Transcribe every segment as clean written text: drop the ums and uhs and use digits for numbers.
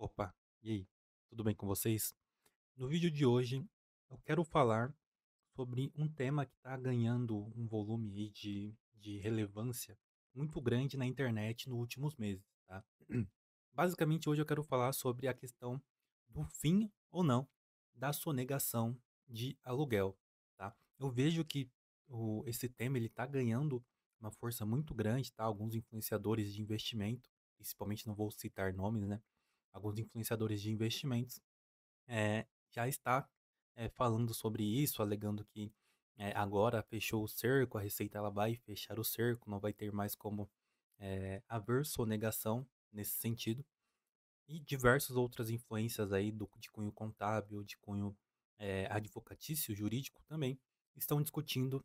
Opa, e aí? Tudo bem com vocês? No vídeo de hoje, eu quero falar sobre um tema que está ganhando um volume aí de relevância muito grande na internet nos últimos meses, tá? Basicamente, hoje eu quero falar sobre a questão do fim ou não da sonegação de aluguel, tá? Eu vejo que esse tema ele está ganhando uma força muito grande, tá? Alguns influenciadores de investimento, principalmente não vou citar nomes, né? Alguns influenciadores de investimentos já está falando sobre isso, alegando que agora fechou o cerco, a Receita ela vai fechar o cerco, não vai ter mais como haver sonegação nesse sentido. E diversas outras influências aí de cunho contábil, de cunho advocatício, jurídico também, estão discutindo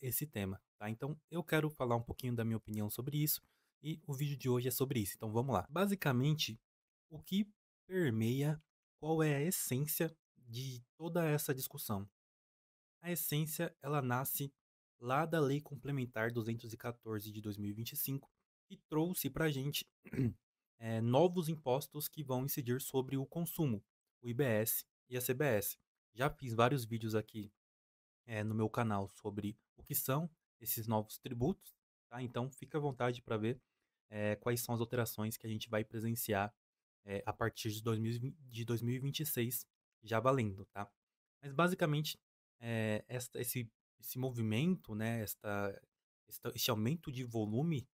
esse tema, tá? Então eu quero falar um pouquinho da minha opinião sobre isso e o vídeo de hoje é sobre isso. Então vamos lá. Basicamente, o que permeia, qual é a essência de toda essa discussão? A essência, ela nasce lá da Lei Complementar 214 de 2025 e trouxe para a gente novos impostos que vão incidir sobre o consumo, o IBS e a CBS. Já fiz vários vídeos aqui no meu canal sobre o que são esses novos tributos, tá? Então fica à vontade para ver quais são as alterações que a gente vai presenciar a partir de 2026 já valendo, tá? Mas basicamente esse movimento, né, este aumento de volume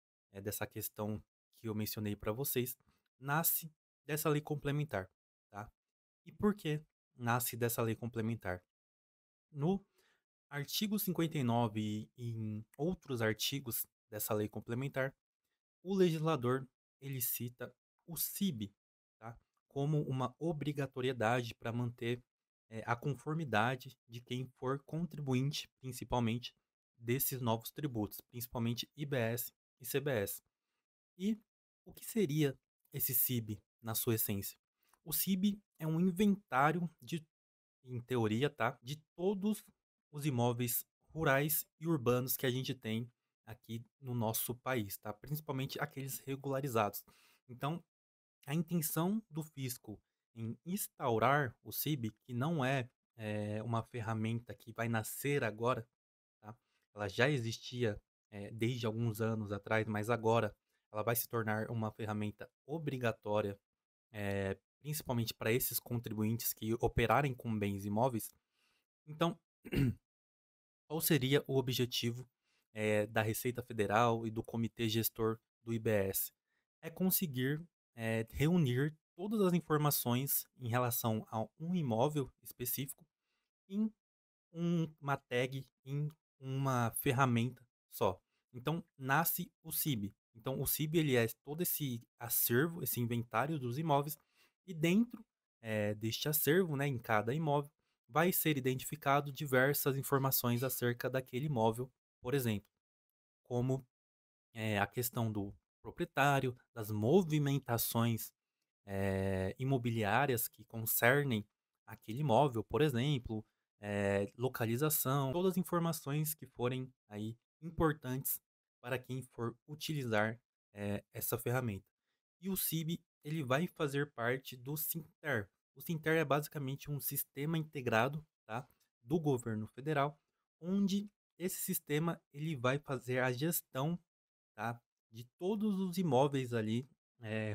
dessa questão que eu mencionei para vocês, nasce dessa lei complementar, tá? E por que nasce dessa lei complementar? No artigo 59 e em outros artigos dessa lei complementar, o legislador ele cita o CIB, tá? Como uma obrigatoriedade para manter a conformidade de quem for contribuinte, principalmente, desses novos tributos, principalmente IBS e CBS. E o que seria esse CIB na sua essência? O CIB é um inventário em teoria, tá? De todos os imóveis rurais e urbanos que a gente tem aqui no nosso país, tá? Principalmente aqueles regularizados. Então, a intenção do fisco em instaurar o CIB, que não é uma ferramenta que vai nascer agora, tá? Ela já existia desde alguns anos atrás, mas agora ela vai se tornar uma ferramenta obrigatória, principalmente para esses contribuintes que operarem com bens imóveis. Então, qual seria o objetivo da Receita Federal e do Comitê Gestor do IBS? É conseguir reunir todas as informações em relação a um imóvel específico em uma tag, em uma ferramenta só. Então, nasce o CIB. Então, o CIB ele é todo esse acervo, esse inventário dos imóveis, e dentro deste acervo, né, em cada imóvel, vai ser identificado diversas informações acerca daquele imóvel, por exemplo, como a questão do proprietário, das movimentações imobiliárias que concernem aquele imóvel, por exemplo, localização, todas as informações que forem aí importantes para quem for utilizar essa ferramenta. E o CIB ele vai fazer parte do Sinter. O Sinter é basicamente um sistema integrado, tá, do governo federal, onde esse sistema ele vai fazer a gestão, tá, de todos os imóveis ali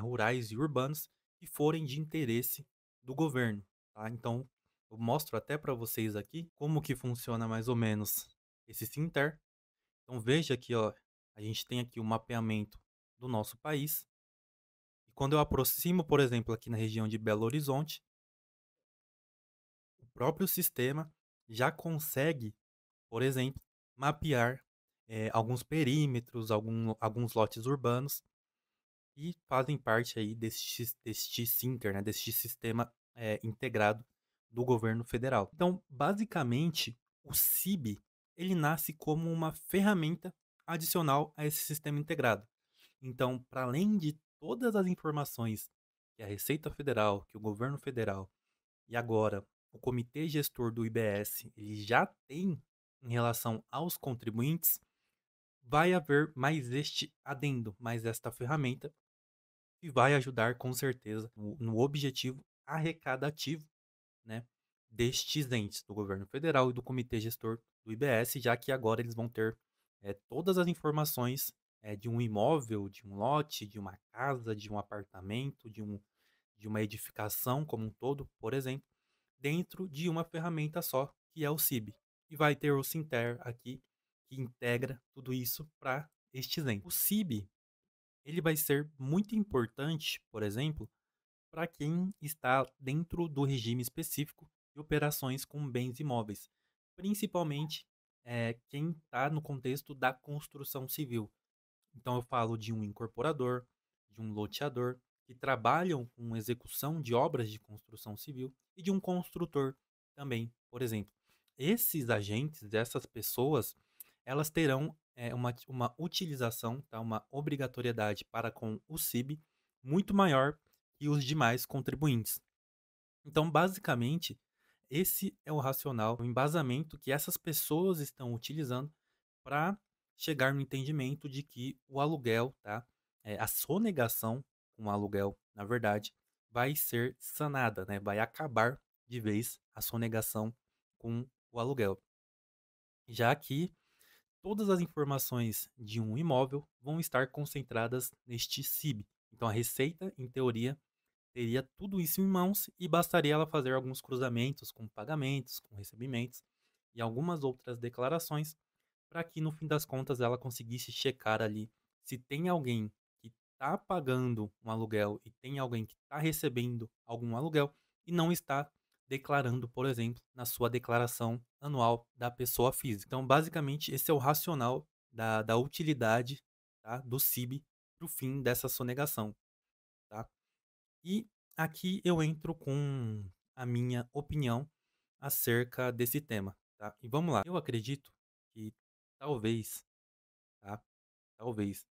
rurais e urbanos que forem de interesse do governo, tá? Então, eu mostro até para vocês aqui como que funciona mais ou menos esse Sinter. Então, veja aqui, ó, a gente tem aqui o mapeamento do nosso país. E quando eu aproximo, por exemplo, aqui na região de Belo Horizonte, o próprio sistema já consegue, por exemplo, mapear alguns perímetros, alguns lotes urbanos e fazem parte aí deste Sinter, né, deste sistema integrado do governo federal. Então, basicamente, o CIB ele nasce como uma ferramenta adicional a esse sistema integrado. Então, para além de todas as informações que a Receita Federal, que o governo federal e agora o comitê gestor do IBS ele já tem em relação aos contribuintes, vai haver mais este adendo, mais esta ferramenta que vai ajudar com certeza no objetivo arrecadativo, né, destes entes do governo federal e do comitê gestor do IBS, já que agora eles vão ter todas as informações de um imóvel, de um lote, de uma casa, de um apartamento, de uma edificação como um todo, por exemplo, dentro de uma ferramenta só, que é o CIB. E vai ter o Sinter aqui, que integra tudo isso para estes entes. O CIB, ele vai ser muito importante, por exemplo, para quem está dentro do regime específico de operações com bens imóveis, principalmente quem está no contexto da construção civil. Então eu falo de um incorporador, de um loteador, que trabalham com execução de obras de construção civil e de um construtor também, por exemplo. Esses agentes, essas pessoas, elas terão uma utilização, tá, uma obrigatoriedade para com o CIB muito maior que os demais contribuintes. Então, basicamente, esse é o racional, o embasamento que essas pessoas estão utilizando para chegar no entendimento de que o aluguel, tá? A sonegação com o aluguel, na verdade, vai ser sanada, né? Vai acabar de vez a sonegação com o aluguel, já que todas as informações de um imóvel vão estar concentradas neste CIB. Então, a Receita, em teoria, teria tudo isso em mãos e bastaria ela fazer alguns cruzamentos com pagamentos, com recebimentos e algumas outras declarações para que no fim das contas ela conseguisse checar ali se tem alguém que está pagando um aluguel e tem alguém que está recebendo algum aluguel e não está declarando, por exemplo, na sua declaração anual da pessoa física. Então, basicamente, esse é o racional da utilidade, tá, do CIB para o fim dessa sonegação. Tá? E aqui eu entro com a minha opinião acerca desse tema. Tá? E vamos lá. Eu acredito que talvez, tá? Talvez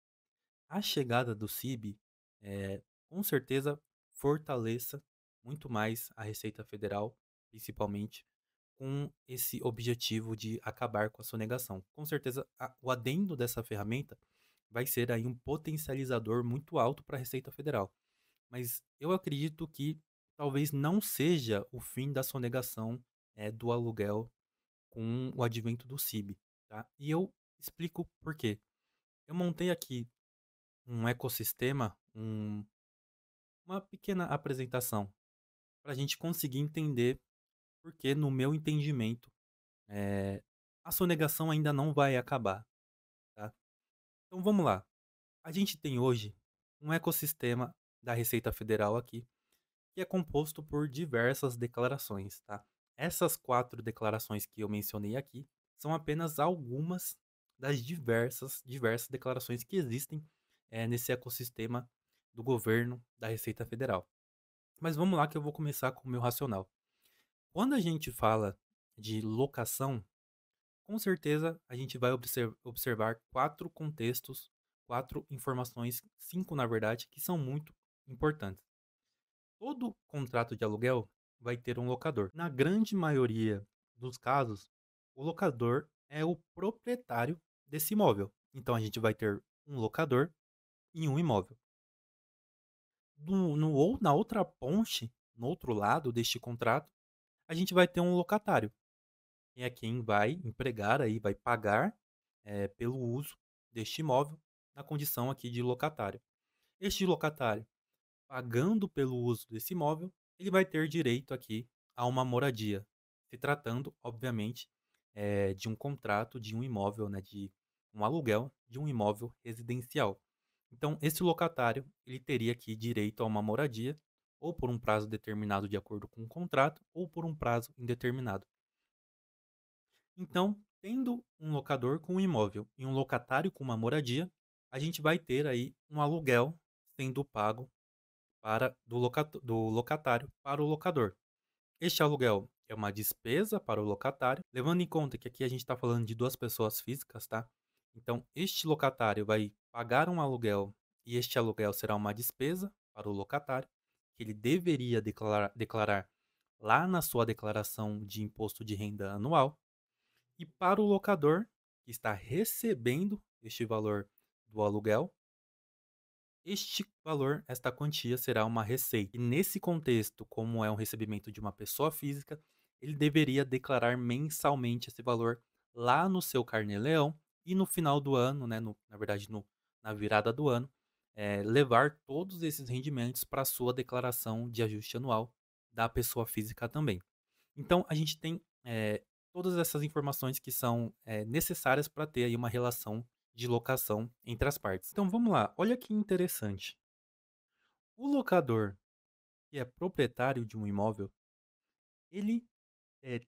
a chegada do CIB com certeza fortaleça muito mais a Receita Federal, principalmente, com esse objetivo de acabar com a sonegação. Com certeza, o adendo dessa ferramenta vai ser aí um potencializador muito alto para a Receita Federal. Mas eu acredito que talvez não seja o fim da sonegação do aluguel com o advento do CIB, tá? E eu explico por quê. Eu montei aqui um ecossistema, uma pequena apresentação, para a gente conseguir entender por que, no meu entendimento, a sonegação ainda não vai acabar, tá? Então vamos lá. A gente tem hoje um ecossistema da Receita Federal aqui, que é composto por diversas declarações, tá? Essas 4 declarações que eu mencionei aqui são apenas algumas das diversas declarações que existem nesse ecossistema do governo da Receita Federal. Mas vamos lá que eu vou começar com o meu racional. Quando a gente fala de locação, com certeza a gente vai observar 4 contextos, 4 informações, 5 na verdade, que são muito importantes. Todo contrato de aluguel vai ter um locador. Na grande maioria dos casos, o locador é o proprietário desse imóvel. Então a gente vai ter um locador em um imóvel. Ou na outra ponte, no outro lado deste contrato, a gente vai ter um locatário, que é quem vai empregar aí, vai pagar pelo uso deste imóvel na condição aqui de locatário. Este locatário pagando pelo uso desse imóvel, ele vai ter direito aqui a uma moradia, se tratando, obviamente, de um contrato de um imóvel, né, de um aluguel de um imóvel residencial. Então, esse locatário ele teria aqui direito a uma moradia, ou por um prazo determinado de acordo com o contrato, ou por um prazo indeterminado. Então, tendo um locador com um imóvel e um locatário com uma moradia, a gente vai ter aí um aluguel sendo pago do locatário para o locador. Este aluguel é uma despesa para o locatário, levando em conta que aqui a gente está falando de 2 pessoas físicas, tá? Então, este locatário vai pagar um aluguel e este aluguel será uma despesa para o locatário, que ele deveria declarar lá na sua declaração de imposto de renda anual. E para o locador, que está recebendo este valor do aluguel, Este valor, esta quantia será uma receita. E nesse contexto, como é um recebimento de uma pessoa física, ele deveria declarar mensalmente esse valor lá no seu Carnê-Leão e no final do ano, né, na verdade na virada do ano, levar todos esses rendimentos para a sua declaração de ajuste anual da pessoa física também. Então a gente tem todas essas informações que são necessárias para ter aí uma relação de locação entre as partes. Então vamos lá, olha que interessante. O locador, que é proprietário de um imóvel, ele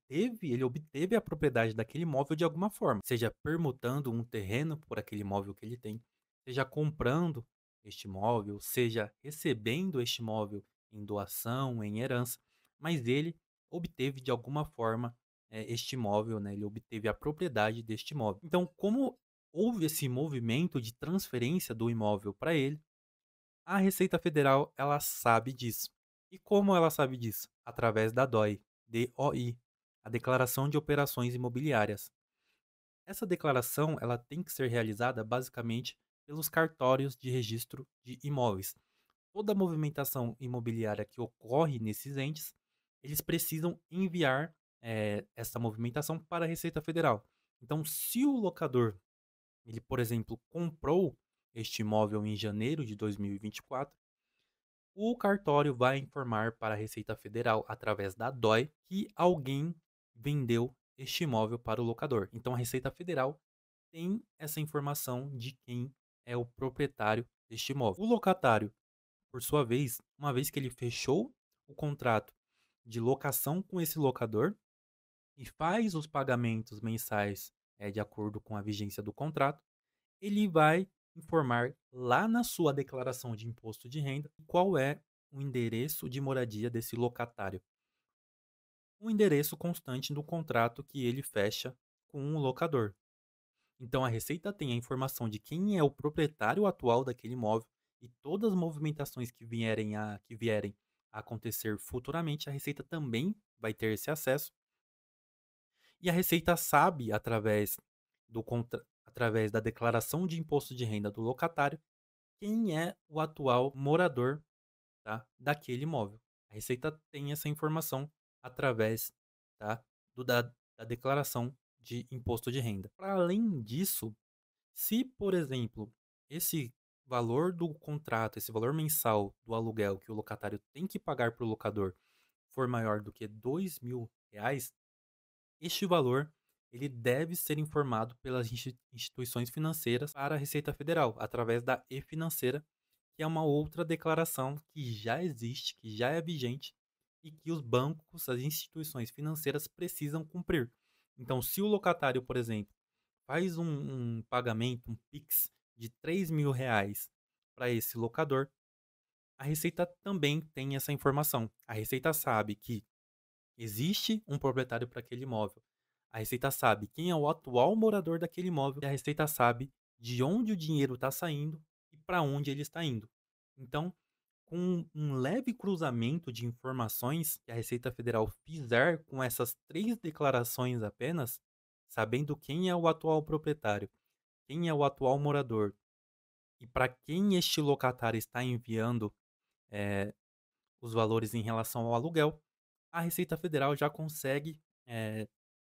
ele obteve a propriedade daquele imóvel de alguma forma, seja permutando um terreno por aquele imóvel que ele tem, seja comprando este imóvel, seja recebendo este imóvel em doação, em herança, mas ele obteve de alguma forma este imóvel, né? Ele obteve a propriedade deste imóvel. Então, como houve esse movimento de transferência do imóvel para ele, a Receita Federal, ela sabe disso. E como ela sabe disso? Através da DOI, DOI, a Declaração de Operações Imobiliárias. Essa declaração, ela tem que ser realizada basicamente pelos cartórios de registro de imóveis. Toda a movimentação imobiliária que ocorre nesses entes, eles precisam enviar essa movimentação para a Receita Federal. Então, se o locador, ele, por exemplo, comprou este imóvel em janeiro de 2024, o cartório vai informar para a Receita Federal, através da DOI, que alguém vendeu este imóvel para o locador. Então, a Receita Federal tem essa informação de quem é o proprietário deste imóvel. O locatário, por sua vez, uma vez que ele fechou o contrato de locação com esse locador e faz os pagamentos mensais de acordo com a vigência do contrato, ele vai informar lá na sua declaração de imposto de renda qual é o endereço de moradia desse locatário. O endereço constante do contrato que ele fecha com o locador. Então a Receita tem a informação de quem é o proprietário atual daquele imóvel e todas as movimentações que vierem a acontecer futuramente, a Receita também vai ter esse acesso. E a Receita sabe, através da declaração de imposto de renda do locatário, quem é o atual morador, tá, daquele imóvel. A Receita tem essa informação através, tá, da declaração de imposto de renda. Para além disso, se, por exemplo, esse valor do contrato, esse valor mensal do aluguel que o locatário tem que pagar para o locador for maior do que R$ 2.000, este valor ele deve ser informado pelas instituições financeiras para a Receita Federal, através da e-financeira, que é uma outra declaração que já existe, que já é vigente e que os bancos, as instituições financeiras precisam cumprir. Então, se o locatário, por exemplo, faz um pagamento, um Pix de R$ 3.000 para esse locador, a Receita também tem essa informação. A Receita sabe que existe um proprietário para aquele imóvel. A Receita sabe quem é o atual morador daquele imóvel e a Receita sabe de onde o dinheiro está saindo e para onde ele está indo. Então, com um leve cruzamento de informações que a Receita Federal fizer com essas três declarações apenas, sabendo quem é o atual proprietário, quem é o atual morador e para quem este locatário está enviando eh, os valores em relação ao aluguel, a Receita Federal já consegue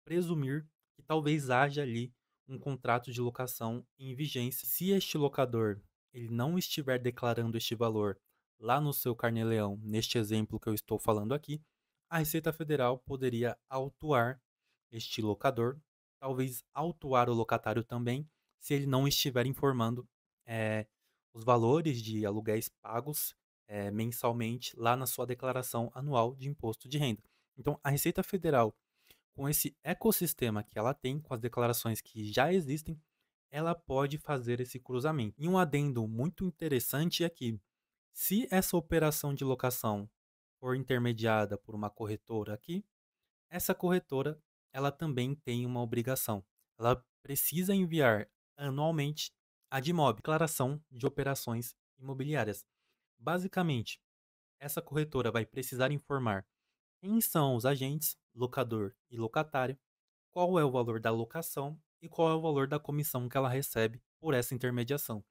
presumir que talvez haja ali um contrato de locação em vigência. Se este locador ele não estiver declarando este valor lá no seu Carnê-Leão, neste exemplo que eu estou falando aqui, a Receita Federal poderia autuar este locador, talvez autuar o locatário também, se ele não estiver informando eh, os valores de aluguéis pagos mensalmente lá na sua declaração anual de imposto de renda. Então, a Receita Federal, com esse ecossistema que ela tem, com as declarações que já existem, ela pode fazer esse cruzamento. E um adendo muito interessante é que, se essa operação de locação for intermediada por uma corretora aqui, essa corretora ela também tem uma obrigação. Ela precisa enviar anualmente a DIMOB, Declaração de Operações Imobiliárias. Basicamente, essa corretora vai precisar informar quem são os agentes, locador e locatário, qual é o valor da locação e qual é o valor da comissão que ela recebe por essa intermediação.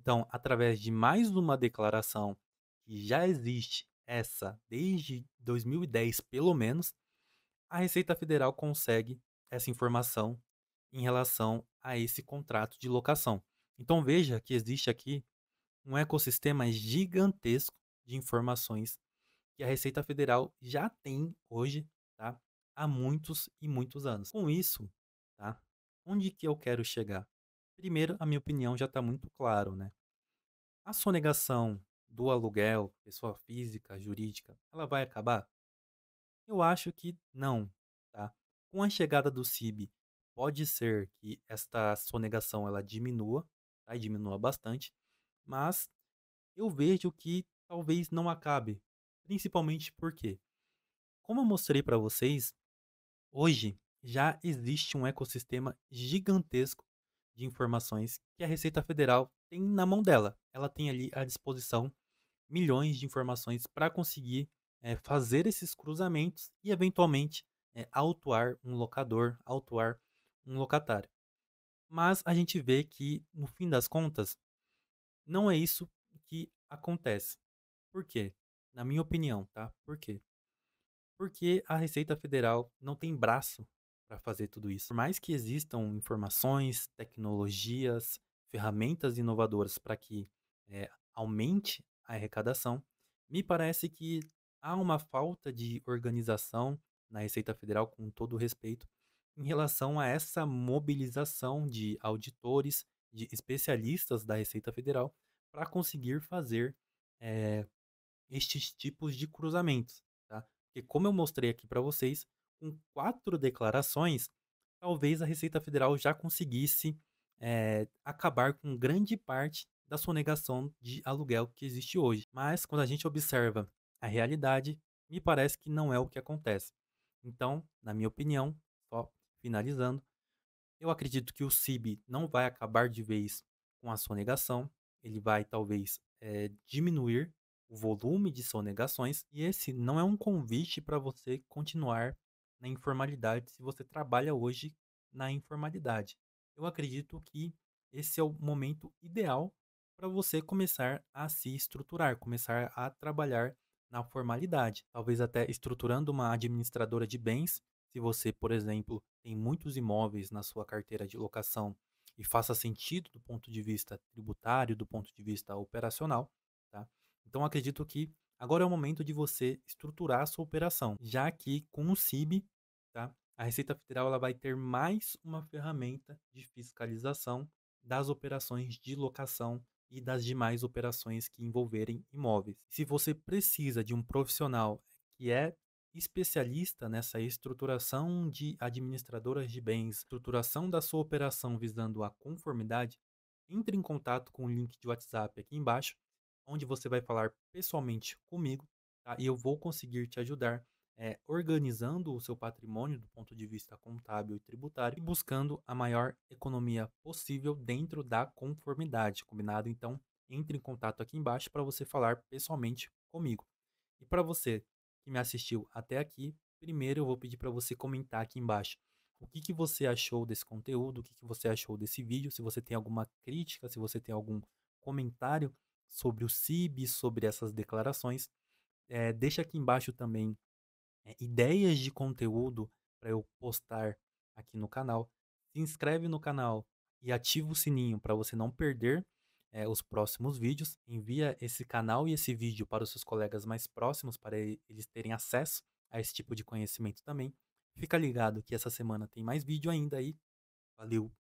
Então, através de mais uma declaração que já existe essa desde 2010 pelo menos, a Receita Federal consegue essa informação em relação a esse contrato de locação. Então veja que existe aqui um ecossistema gigantesco de informações que a Receita Federal já tem hoje, tá? Há muitos e muitos anos. Com isso, tá? Onde que eu quero chegar? Primeiro, a minha opinião já está muito claro, né? A sonegação do aluguel, pessoa física, jurídica, ela vai acabar? Eu acho que não, tá? Com a chegada do CIB, pode ser que esta sonegação ela diminua, tá? E diminua bastante, mas eu vejo que talvez não acabe, principalmente porque, como eu mostrei para vocês, hoje já existe um ecossistema gigantesco de informações que a Receita Federal tem na mão dela. Ela tem ali à disposição milhões de informações para conseguir fazer esses cruzamentos e, eventualmente, autuar um locador, autuar um locatário. Mas a gente vê que, no fim das contas, não é isso que acontece. Por quê? Na minha opinião, tá? Por quê? Porque a Receita Federal não tem braço para fazer tudo isso. Por mais que existam informações, tecnologias, ferramentas inovadoras para que aumente a arrecadação, me parece que há uma falta de organização na Receita Federal, com todo o respeito, em relação a essa mobilização de auditores, de especialistas da Receita Federal, para conseguir fazer eh, estes tipos de cruzamentos, tá? Porque como eu mostrei aqui para vocês, com 4 declarações, talvez a Receita Federal já conseguisse, acabar com grande parte da sonegação de aluguel que existe hoje. Mas quando a gente observa a realidade, me parece que não é o que acontece. Então, na minha opinião, só finalizando, eu acredito que o CIB não vai acabar de vez com a sonegação, ele vai talvez diminuir o volume de sonegações, e esse não é um convite para você continuar na informalidade se você trabalha hoje na informalidade. Eu acredito que esse é o momento ideal para você começar a se estruturar, começar a trabalhar na formalidade, talvez até estruturando uma administradora de bens. Se você, por exemplo, tem muitos imóveis na sua carteira de locação e faça sentido do ponto de vista tributário, do ponto de vista operacional, tá? Então acredito que agora é o momento de você estruturar a sua operação, já que com o CIB, tá? A Receita Federal ela vai ter mais uma ferramenta de fiscalização das operações de locação e das demais operações que envolverem imóveis. Se você precisa de um profissional que é especialista nessa estruturação de administradoras de bens, estruturação da sua operação visando a conformidade, entre em contato com o link de WhatsApp aqui embaixo, onde você vai falar pessoalmente comigo, tá? E eu vou conseguir te ajudar organizando o seu patrimônio do ponto de vista contábil e tributário e buscando a maior economia possível dentro da conformidade, combinado? Então, entre em contato aqui embaixo para você falar pessoalmente comigo. E para você que me assistiu até aqui, primeiro eu vou pedir para você comentar aqui embaixo o que que você achou desse conteúdo, o que que você achou desse vídeo, se você tem alguma crítica, se você tem algum comentário sobre o CIB, sobre essas declarações. Deixa aqui embaixo também ideias de conteúdo para eu postar aqui no canal. Se inscreve no canal e ativa o sininho para você não perder os próximos vídeos. Envia esse canal e esse vídeo para os seus colegas mais próximos para eles terem acesso a esse tipo de conhecimento também. Fica ligado que essa semana tem mais vídeo ainda aí. Valeu!